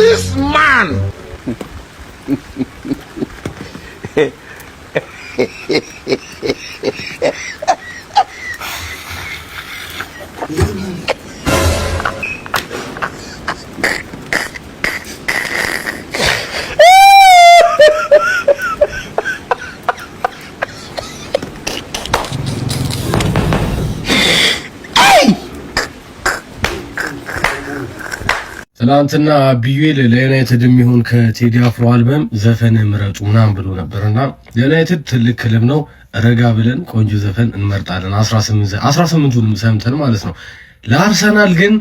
this man. ትናንትና ቢዩኤል ለዩናይትድ የሚሆን ከቴዲ አፍሮ አልበም ዘፈን ምረጡ ምናምን ብሎ ነበርና ዩናይትድ ትልቅ ክለብ ነው። ረጋ ብለን ቆንጆ ዘፈን እንመርጣለን 18ቱንም ሰምተን ማለት ነው። ለአርሰናል ግን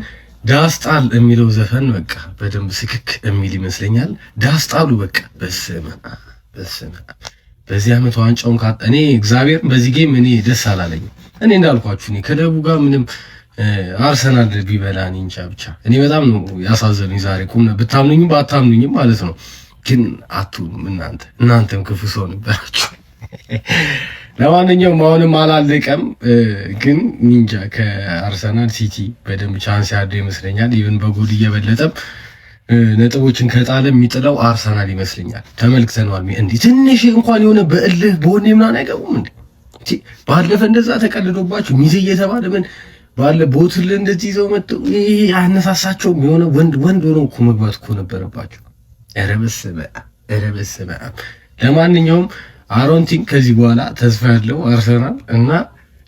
ዳስጣል የሚለው ዘፈን በቃ በደንብ ስክክ የሚል ይመስለኛል። ዳስጣሉ በቃ በስመ በዚህ ዓመት ዋንጫውን እኔ እግዚአብሔር በዚህ ጌም እኔ ደስ አላለኝም። እኔ እንዳልኳችሁ እኔ ከደቡ ጋር ምንም አርሰናል ቢበላን እንጃ ብቻ እኔ በጣም ነው ያሳዘኑኝ ዛሬ ብታምኑኝም ባታምኑኝም ማለት ነው። ግን አትሁኑም እናንተም ክፉ ሰው ነበራችሁ። ለማንኛውም አሁንም አላለቀም። ግን እንጃ ከአርሰናል ሲቲ በደንብ ቻንስ ያለው ይመስለኛል። ኢቭን በጎል እየበለጠም ነጥቦችን ከጣለ የሚጥለው አርሰናል ይመስለኛል። ተመልክተናል። እንዴ ትንሽ እንኳን የሆነ በእልህ በሆነ ምናምን አይገቡም እንዴ? ባለፈ እንደዛ ተቀልዶባችሁ ሚዜ እየተባለ ምን ባለ ቦትል እንደዚህ ይዘው መጥተው ይሄ ያነሳሳቸውም የሆነ ወንድ ሆኖ እኮ መግባት እኮ ነበረባቸው። ኧረ በስመ አብ። ለማንኛውም አሮንቲን ከዚህ በኋላ ተስፋ ያለው አርሰናል እና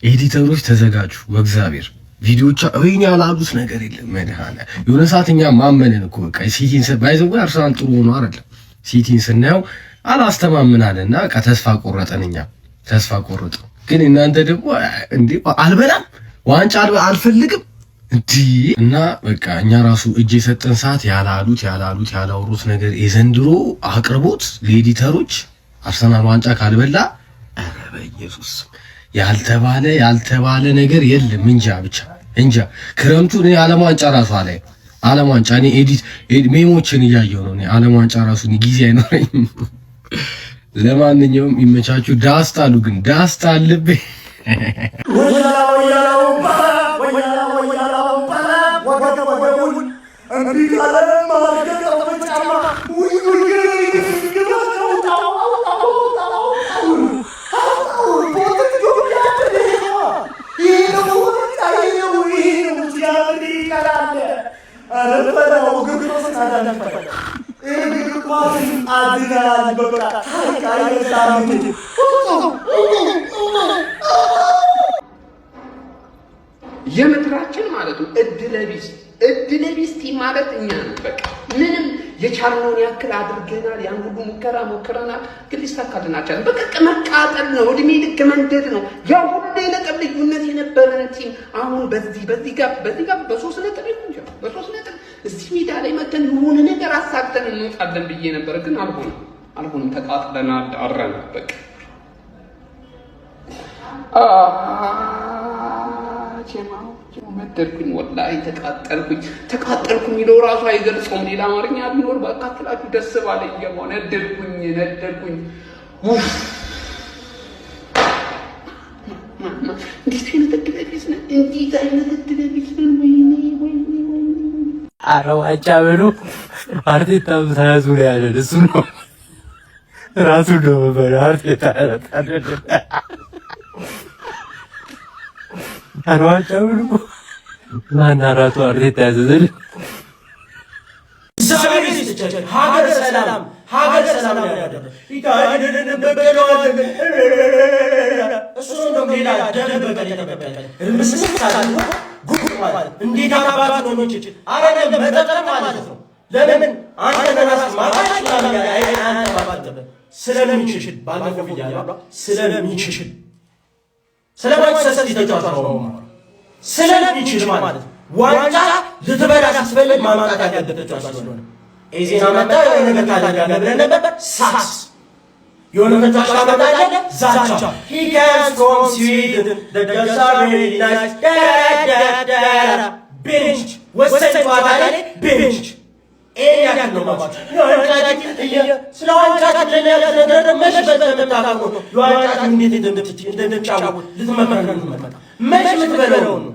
ኤዲተሮች ተዘጋጁ። በእግዚአብሔር ቪዲዮዎች ወይኛ ያላሉት ነገር የለም። መድሃና የሆነ ሰዓትኛ ማመንን እኮ በቃ ሲቲን ባይዘው አርሰናል ጥሩ ሆኖ አይደለም ሲቲን ስናየው አላስተማምናለና በቃ ተስፋ ቆረጠንኛ ተስፋ ቆረጠ። ግን እናንተ ደግሞ እንዴ አልበላም ዋንጫ አልፈልግም እንዴ እና በቃ እኛ ራሱ እጅ የሰጠን ሰዓት ያላወሩት ነገር የዘንድሮ አቅርቦት ለኤዲተሮች አርሰናል ዋንጫ ካልበላ ኧረ በኢየሱስ ያልተባለ ነገር የለም። እንጃ ክረምቱ እኔ ዓለም ዋንጫ ራሱ ዓለም ዋንጫ እኔ ሜሞችን እያየሁ ነው። እኔ ዓለም ዋንጫ ራሱ ጊዜ አይኖረኝም። ለማንኛውም ይመቻችሁ። ዳስታሉ ግን ዳስታልብ የምድራችን ማለት ነው እድለቢስ ማለት እኛ ነው። በቃ ምንም የቻልነውን ያክል አድርገናል። ያን ሁሉ ሙከራ ሞክረናል፣ ግን ሊሳካልን አልቻለም። በቃ መቃጠል ነው፣ እድሜ ልክ መንደድ ነው። ያ ሁሉ የነጥብ ልዩነት የነበረን ቲም አሁን በዚህ ጋር በ3 ነጥብ ይሆን በ3 ነጥብ እዚህ ሜዳ ላይ መተን የሆነ ነገር አሳክተን እንወጣለን ብዬ ነበር፣ ግን አልሆነም። ተቃጥለናል፣ አረናል። በቃ ጀማው መደርኩኝ፣ ወላሂ ተቃጠልኩኝ የሚለው ራሱ አይገልጸውም። ሌላ አማርኛ ቢኖር ባካትላችሁ ደስ ባለኝ። የሆነ ነደርኩኝ። እንዴት አይነት እድለቢስ ነን! ወይኔ ኧረ ዋንጫ በሉ አርቴታ ተያዙ ላይ ያለን እሱ ነው ራሱ ነው አርቴታ አርዋጫ ብሎ ማን አራቱ አርቴታ ያዘዘል። ሀገር ሰላም ያደረ ይታደደን በቀሏል እሱ ነው ሌላ ደም በቀል ተበቀለ ምስስ ታላል ጉድ ማለት እንዴት አባት ነው ነው አረነ መጠጠር ማለት ነው። ለምን አንተ ራስ ማባሽ ላይ አንተ ባባተ ስለሚችል ባለፈው ይያላ ስለሚችል ስለማይሰሰት ይተጫጫው ስለሚችል ማለት ዋንጫ ልትበላ ስትፈልግ ማማጣት ያለበት ተጫዋች ስለሆነ ኤዜና መጣ የሆነ ነገር ታደርጋለህ ብለን ነበር። ሳስ የሆነ ተጫዋች ካመጣለ ዛቻ he comes from Sweden the girls are really nice binge ወሰን ተዋታለ binge ኤሪያ ነው ማለት ስለ ዋንጫ ለነገር መሽበት ተመጣጣው ዋንጫ እንዴት እንደምትጫወት ልትመክረን መጣ መች ምትበለው ነው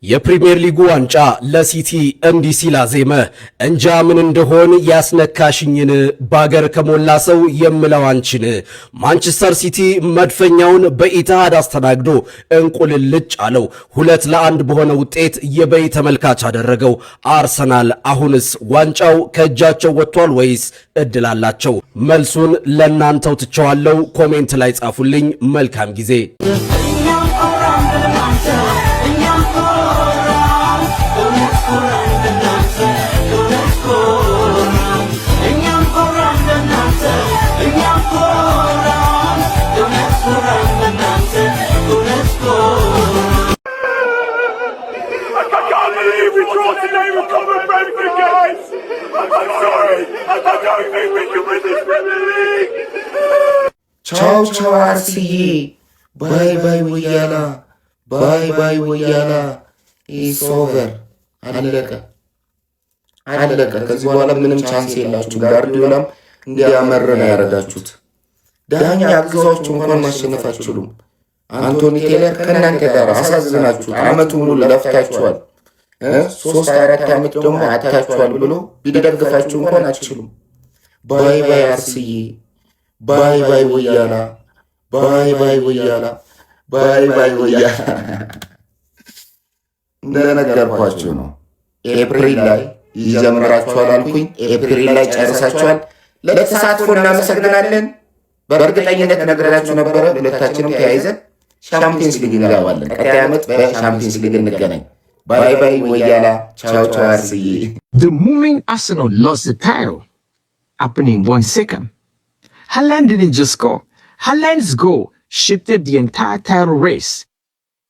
የፕሪሚየር ሊጉ ዋንጫ ለሲቲ እንዲህ ሲል አዜመ። እንጃ ምን እንደሆን ያስነካሽኝን ባገር ከሞላ ሰው የምለው አንቺን። ማንቸስተር ሲቲ መድፈኛውን በኢትሃድ አስተናግዶ እንቁልልጭ አለው። 2-1 በሆነ ውጤት የበይ ተመልካች አደረገው። አርሰናል አሁንስ ዋንጫው ከእጃቸው ወጥቷል ወይስ እድል አላቸው? መልሱን ለእናንተው ትቸዋለሁ። ኮሜንት ላይ ጻፉልኝ። መልካም ጊዜ። Ciao ciao አርስዬ ባይ ባይ ወያላ ባይ ባይ ወያላ ኢትስ ኦቨር አለቀ። ከዚህ በኋላ ምንም ቻንስ የላችሁ። ጋርዲዮላም እንዲያመረን ያደረጋችሁት ዳኛ አግዛችሁ እንኳን ማሸነፍ አትችሉም። አንቶኒ ቴለር ከእናንተ ጋር አሳዝናችሁት አመቱን ሙሉ ለፍታችኋል። 3-4 ዓመት ደግሞ አታችኋል ብሎ ቢደግፋችሁ እንኳን አትችሉም። ባይ ባይ አርስዬ ባይ ባይ ወያላ ባይ ባይ ወያላ ባይ ባይ ወያላ። እንደነገርኳችሁ ነው። ኤፕሪል ላይ ይጀምራችኋል አልኩኝ። ኤፕሪል ላይ ጨርሳችኋል። ለተሳትፎ እናመሰግናለን። በእርግጠኝነት ነግራችሁ ነበረ። ሁለታችንም ተያይዘን ሻምፒየንስ ሊግ እንገባለን። ቀጣይ ዓመት በሻምፒየንስ ሊግ እንገናኝ። ባይ ባይ ወያላ ቻው ቻው አርስዬ። The moment Arsenal lost the title happened in 1 second. Haaland didn't just score. Haaland's goal shifted the entire title race.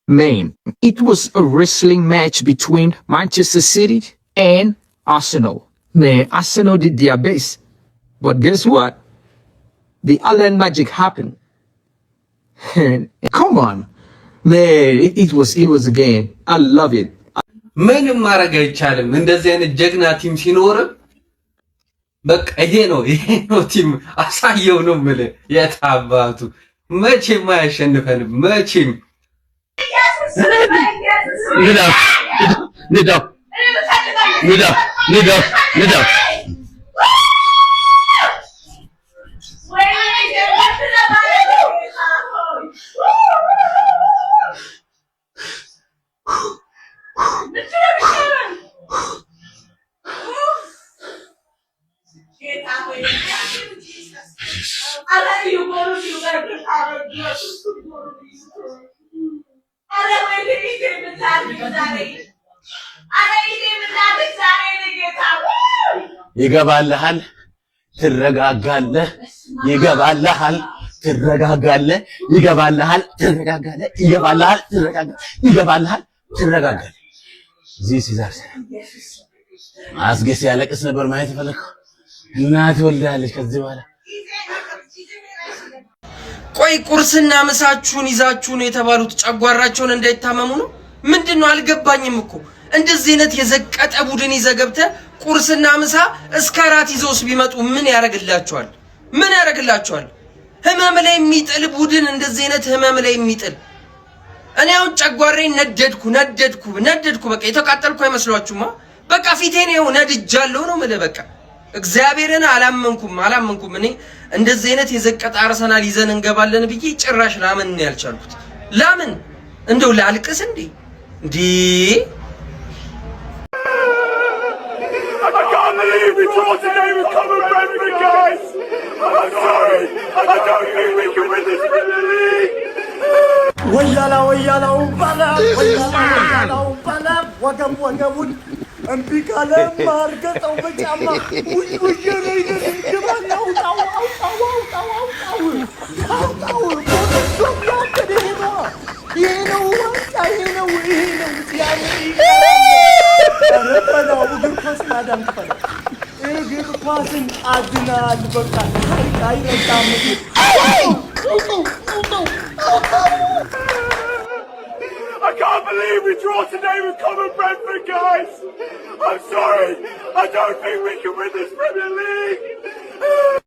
Man, it was a wrestling match between Manchester City and Arsenal. Man, Arsenal did their best. But guess what? The Haaland magic happened. Come on. Man, it was a game. I love it. ምንም ማድረግ አይቻልም። እንደዚህ አይነት ጀግና ቲም ሲኖር በቃ ይሄ ነው ቲም አሳየው ነው የምልህ። የታባቱ መቼም አያሸንፈንም። መቼም ንዳው ይገባልሃል፣ ትረጋጋለህ። ይገባልሃል፣ ትረጋጋለህ። ይገባልሃል፣ ትረጋጋለህ። ይገባልሃል፣ ትረጋጋለህ። ይገባልሃል፣ ትረጋጋለህ። እዚህ ሲዛርስ አስገስ ያለቅስ ነበር ማየት ፈለከው። እናት ወልዳለች። ከዚህ በኋላ ቆይ ቁርስና ምሳችሁን ይዛችሁ ነው የተባሉት? ጨጓራቸውን እንዳይታመሙ ነው? ምንድነው? አልገባኝም እኮ። እንደዚህ አይነት የዘቀጠ ቡድን ይዘገብተ ቁርስና ምሳ እስከ ራት ይዘውስ ቢመጡ ምን ያረግላችኋል? ምን ያረግላችኋል? ህመም ላይ የሚጥል ቡድን፣ እንደዚህ አይነት ህመም ላይ የሚጥል። እኔ አሁን ጨጓራዬን ነደድኩ። በቃ የተቃጠልኩ አይመስሏችሁማ? በቃ ፊቴን ይኸው ነድጃለሁ ነው የምልህ። በቃ እግዚአብሔርን አላመንኩም። እኔ እንደዚህ አይነት የዘቀጠ አርሰናል ይዘን እንገባለን ብዬ ጭራሽ ላምን ነው ያልቻልኩት። ለምን እንደው ላልቅስ እንዴ? ወያላው ባላ ወገቡን እምቢ ካለ ማርገጠው በጫማ እግር ኳስን አድናል። በቃ አይረዳም። I can't believe we draw today with Common Brentford, guys! I'm sorry! I don't think we can win this Premier League!